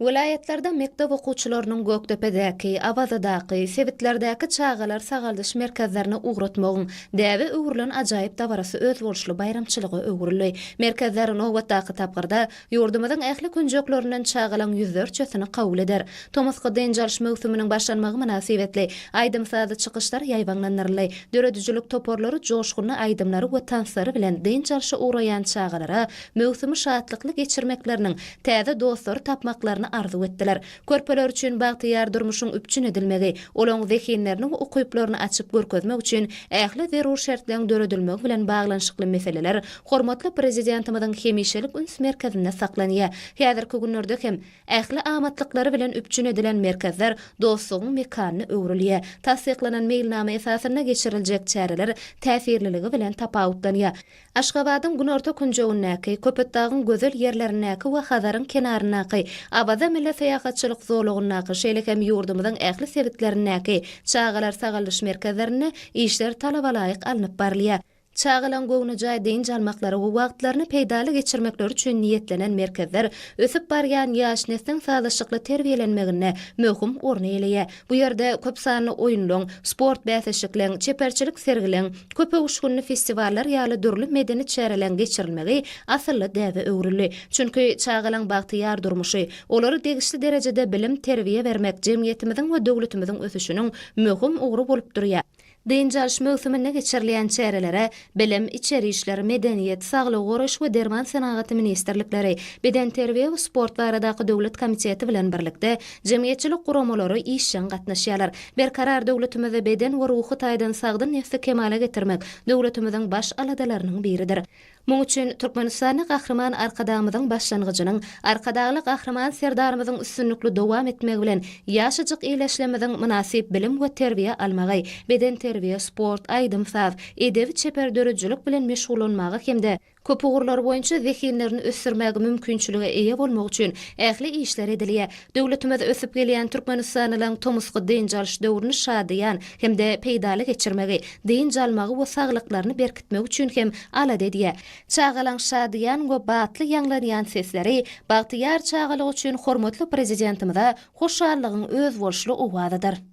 Vilayetlarda mektep okuwçylarynyň Gökdepedäki, Abazadaky, Sevitlerdäki çağalar sagaldyş merkezlerine uğratmagyň däbi öwrülen ajaýyp dabarasy öz bolşly bayramçylygy öwrüldi. Merkezler nowatdaky tapgyrda ýurdumyzyň ähli künjekleriniň çağalan ýüzlerçesini kabul eder. Tomuska denjalş mewsüminiň başlanmagy münasibetli aýdymsady çykyşlar ýaýbanlanyrly. Döredüjülük toporlary joşguny aýdymlary we tanslary bilen denjalşy uğraýan çağalara mewsümi şatlykly geçirmekleriniň täze dostlary tapmaklaryny arzu etdiler. Körpeler üçin bagtyýar durmuşyň üpçün edilmegi, olaň zehinlerini we okuyplaryny açyp görkezmek üçin ähli zerur şertleň döredilmegi bilen baglanşykly meseleler hormatly prezidentimiziň hemişelik üns merkezinde saklanýar. Häzirki günlerde hem ähli amatlykları bilen üpçün edilen merkezler dostlugyň mekanyny öwrülýär. Tasdiklanan mailnama esasyna geçiriljek çäreler täsirliligi bilen tapawutlanýar. Aşgabatyň günorta künjegindäki, Köpetdagyň gözel ýerlerindäki we Hazaryň kenaryndaky Abada mille seyahatçylyk zorlugynaky şeýle hem ýurdumyzyň ähli sevitlerinäki çağalar sagaldyş merkezlerine işler talabalaýyk alınıp barylýar. Çağalan gowny jaý denjalmaklary we wagtlaryny peýdaly geçirmekleri üçin niýetlenen merkezler ösüp barýan ýaş nesliň sazlaşykly terbiýelenmegine möhüm orny eýleýär. Bu ýerde köp sanly oýunlaryň, sport bäsleşikliň, çeperçilik sergileň, köp uguşgunly festiwaller ýaly dürli medeni çäreleň geçirilmegi asylly däze öwrüldi. Çünki çağalan bagtyýar durmuşy, olary degişli derejede bilim terbiýe bermek jemgyýetimiziň we döwletimiziň ösüşiniň möhüm ugry bolup durýar. Denjalş mewsümine geçirilýän çärelere bilim, içeri işler, medeniýet, saglyk goraş we derman senahaty ministrlikleri, beden terbiýe we sport baradaky döwlet komiteti bilen birlikde jemgyýetçilik guramalary işçiň gatnaşýarlar. Berkarar döwletimize beden we ruhy taýdan sagdy nesli kemale getirmek döwletimiziň baş aladalarynyň biridir. Muň üçin Türkmenistany gahrman arkadağymyzyň başlangyjynyň, arkadagyly gahrman serdarymyzyň üstünlikli dowam etmegi bilen ýaşajyk iýleşlememiziň münasip bilim we terbiýe almagy, beden terbiýe, sport, aýdymsaz, edebi çeper döredüjülük bilen meşgullanmagy hemde köp ugurlar boýunça zehinlerini ösürmäge mümkinçiligi eýe bolmak üçin ähli işler edilýär. Döwletimiz ösüp gelýän Türkmenistanyň tomuska denjalş döwrüni şadyan hemde peýdaly geçirmegi, denjalmagy we saglyklaryny berkitmek üçin hem alad edýär. Çağalan şadyan we batly ýanglanýan sesleri bagtyýar çağalyk üçin hormatly prezidentimize hoşallygyň öz bolşly owadydyr.